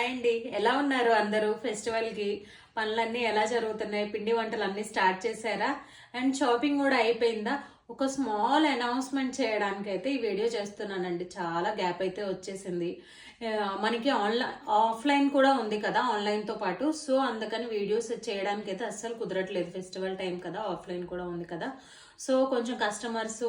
Hi అండి, ఎలా ఉన్నారు అందరూ? ఫెస్టివల్కి పనులన్నీ ఎలా జరుగుతున్నాయి? పిండి వంటలు అన్నీ స్టార్ట్ చేశారా? అండ్ షాపింగ్ కూడా అయిపోయిందా? ఒక స్మాల్ అనౌన్స్మెంట్ చేయడానికి అయితే ఈ వీడియో చేస్తున్నానండి. చాలా గ్యాప్ అయితే వచ్చేసింది. మనకి ఆఫ్లైన్ కూడా ఉంది కదా, ఆన్లైన్తో పాటు. సో అందుకని వీడియోస్ చేయడానికి అయితే అస్సలు కుదరట్లేదు. ఫెస్టివల్ టైం కదా, ఆఫ్లైన్ కూడా ఉంది కదా. సో కొంచెం కస్టమర్స్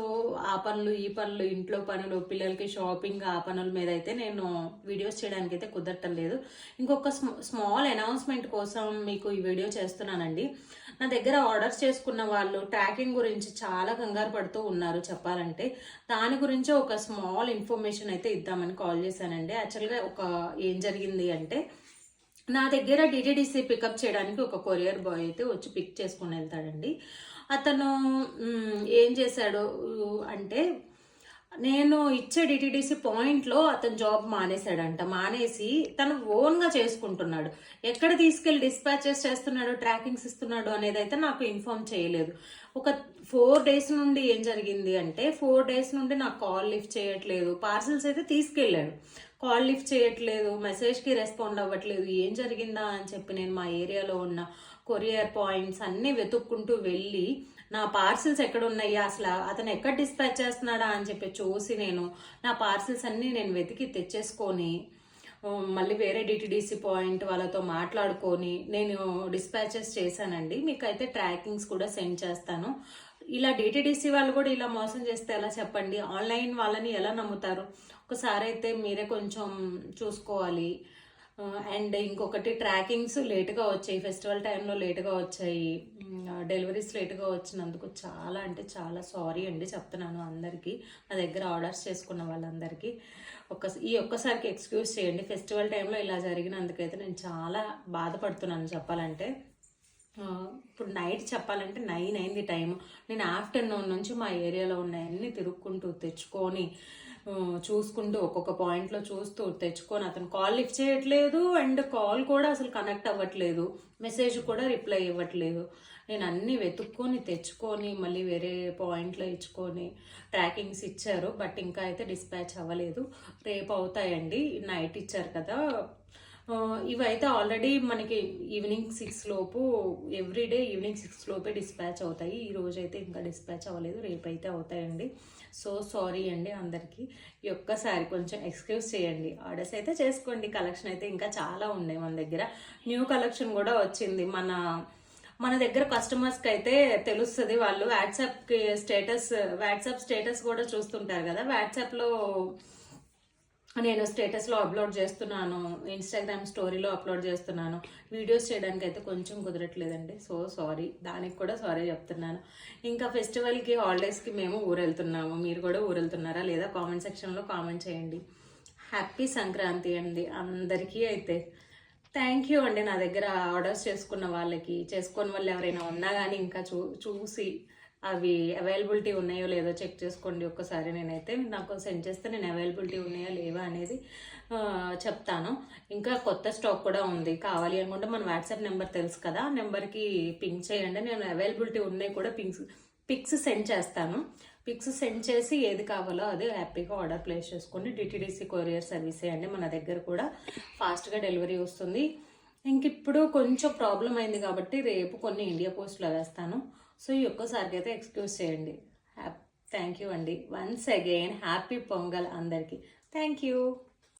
ఆ పనులు ఈ పనులు, ఇంట్లో పనులు, పిల్లలకి షాపింగ్, ఆ పనుల మీద అయితే నేను వీడియోస్ చేయడానికి అయితే కుదరటం లేదు. ఇంకొక స్మాల్ అనౌన్స్మెంట్ కోసం మీకు ఈ వీడియో చేస్తున్నానండి. నా దగ్గర ఆర్డర్స్ చేసుకున్న వాళ్ళు ట్రాకింగ్ గురించి చాలా కంగారు పడుతూ ఉన్నారు చెప్పాలంటే. దాని గురించి ఒక స్మాల్ ఇన్ఫర్మేషన్ అయితే ఇద్దామని కాల్ చేశానండి. యాక్చువల్గా ఏం జరిగింది అంటే, నా దగ్గర డిటిడిసి పికప్ చేయడానికి ఒక కొరియర్ బాయ్ అయితే వచ్చి పిక్ చేసుకుని వెళ్తాడండి. అతను ఏం చేశాడు అంటే, నేను ఇచ్చే డిటిడిసి పాయింట్లో అతను జాబ్ మానేశాడంట. మానేసి తను ఓన్గా చేసుకుంటున్నాడు. ఎక్కడ తీసుకెళ్ళి డిస్పాచెస్ చేస్తున్నాడు, ట్రాకింగ్స్ ఇస్తున్నాడు అనేది అయితే నాకు ఇన్ఫార్మ్ చేయలేదు. ఒక 4 days నుండి ఏం జరిగింది అంటే, 4 days నుండి నాకు కాల్ లిఫ్ట్ చేయట్లేదు. పార్సల్స్ అయితే తీసుకెళ్ళాడు, కాల్ లిఫ్ట్ చేయట్లేదు, మెసేజ్కి రెస్పాండ్ అవ్వట్లేదు. ఏం జరిగిందా అని చెప్పి నేను మా ఏరియాలో ఉన్న కొరియర్ పాయింట్స్ అన్నీ వెతుక్కుంటూ వెళ్ళి, నా పార్సిల్స్ ఎక్కడ ఉన్నాయి, అసలు అతను ఎక్కడ డిస్పాచ్ చేస్తున్నాడా అని చెప్పి చూసి నేను నా పార్సిల్స్ అన్నీ నేను వెతికి తెచ్చేసుకొని, మళ్ళీ వేరే డిటిడిసి పాయింట్ వాళ్ళతో మాట్లాడుకొని నేను డిస్పాచెస్ చేశానండి. మీకైతే ట్రాకింగ్స్ కూడా సెండ్ చేస్తాను. ఇలా డిటిడిసి వాళ్ళు కూడా ఇలా మోసం చేస్తే ఎలా చెప్పండి? ఆన్లైన్ వాళ్ళని ఎలా నమ్ముతారు? ఒకసారి అయితే మీరే కొంచెం చూసుకోవాలి. అండ్ ఇంకొకటి, ట్రాకింగ్స్ లేటుగా వచ్చాయి, ఫెస్టివల్ టైంలో లేటుగా వచ్చాయి, డెలివరీస్ లేటుగా వచ్చినందుకు చాలా అంటే చాలా సారీ అండి చెప్తున్నాను అందరికీ, నా దగ్గర ఆర్డర్స్ చేసుకున్న వాళ్ళందరికీ. ఒక్కసారికి ఎక్స్క్యూజ్ చేయండి. ఫెస్టివల్ టైంలో ఇలా జరిగినందుకైతే నేను చాలా బాధపడుతున్నాను చెప్పాలంటే. ఇప్పుడు నైట్ చెప్పాలంటే 9 అయింది టైం. నేను ఆఫ్టర్నూన్ నుంచి మా ఏరియాలో ఉన్న అన్ని తిరుక్కుంటూ తెచ్చుకొని చూసుకుంటూ ఒక్కొక్క పాయింట్లో చూస్తూ తెచ్చుకొని, అతను కాల్ లిఫ్ట్ చేయట్లేదు అండ్ కాల్ కూడా అసలు కనెక్ట్ అవ్వట్లేదు, మెసేజ్ కూడా రిప్లై ఇవ్వట్లేదు. నేను అన్నీ వెతుక్కొని తెచ్చుకొని మళ్ళీ వేరే పాయింట్లో ఇచ్చుకొని ట్రాకింగ్స్ ఇచ్చారు. బట్ ఇంకా అయితే డిస్పాచ్ అవ్వలేదు. రేపు అవుతాయండి, నైట్ ఇచ్చారు కదా. ఇవైతే ఆల్రెడీ మనకి ఈవినింగ్ 6 లోపు, ఎవ్రీడే ఈవినింగ్ 6 లోపే డిస్పాచ్ అవుతాయి. ఈ రోజు అయితే ఇంకా డిస్పాచ్ అవ్వలేదు, రేపు అయితే అవుతాయండి. సో సారీ అండి అందరికీ. ఈ ఒక్కసారి కొంచెం ఎక్స్క్యూజ్ చేయండి. ఆర్డర్స్ అయితే చేసుకోండి. కలెక్షన్ అయితే ఇంకా చాలా ఉన్నాయి మన దగ్గర. న్యూ కలెక్షన్ కూడా వచ్చింది. మన దగ్గర కస్టమర్స్కి అయితే తెలుస్తుంది. వాళ్ళు వాట్సాప్ స్టేటస్ కూడా చూస్తుంటారు కదా. వాట్సాప్లో నేను స్టేటస్లో అప్లోడ్ చేస్తున్నాను, ఇన్స్టాగ్రామ్ స్టోరీలో అప్లోడ్ చేస్తున్నాను. వీడియోస్ చేయడానికి అయితే కొంచెం కుదరట్లేదండి. సో సారీ, దానికి కూడా సారీ చెప్తున్నాను. ఇంకా ఫెస్టివల్కి, హాలిడేస్కి మేము ఊరెళ్తున్నాము. మీరు కూడా ఊరెళ్తున్నారా లేదా? కామెంట్ సెక్షన్లో కామెంట్ చేయండి. హ్యాపీ సంక్రాంతి అండి అందరికీ. అయితే థ్యాంక్ యూ అండి. నా దగ్గర ఆర్డర్స్ చేసుకున్న వాళ్ళకి, చేసుకున్న వాళ్ళు ఎవరైనా ఉన్నా కానీ ఇంకా చూసి అవి అవైలబిలిటీ ఉన్నాయో లేదో చెక్ చేసుకోండి ఒక్కసారి. నేనైతే నాకు సెండ్ చేస్తే నేను అవైలబిలిటీ ఉన్నాయో లేవా అనేది చెప్తాను. ఇంకా కొత్త స్టాక్ కూడా ఉంది. కావాలి అనుకుంటే మన వాట్సాప్ నెంబర్ తెలుసు కదా, నెంబర్కి పింక్ చేయండి. నేను అవైలబిలిటీ ఉన్నాయి కూడా పిక్స్ సెండ్ చేస్తాను. పిక్స్ సెండ్ చేసి ఏది కావాలో అదే హ్యాపీగా ఆర్డర్ ప్లేస్ చేసుకోండి. డిటిడిసి కొరియర్ సర్వీసే అండి, మన దగ్గర కూడా ఫాస్ట్గా డెలివరీ వస్తుంది. ఇంక ఇప్పుడు కొంచెం ప్రాబ్లం అయింది కాబట్టి రేపు కొన్ని ఇండియా పోస్ట్లో వేస్తాను. సో ఈ ఒక్కసారికి అయితే ఎక్స్క్యూజ్ చేయండి. థ్యాంక్ యూ అండి. వన్స్ అగైన్ హ్యాపీ పొంగల్ అందరికీ. Thank you.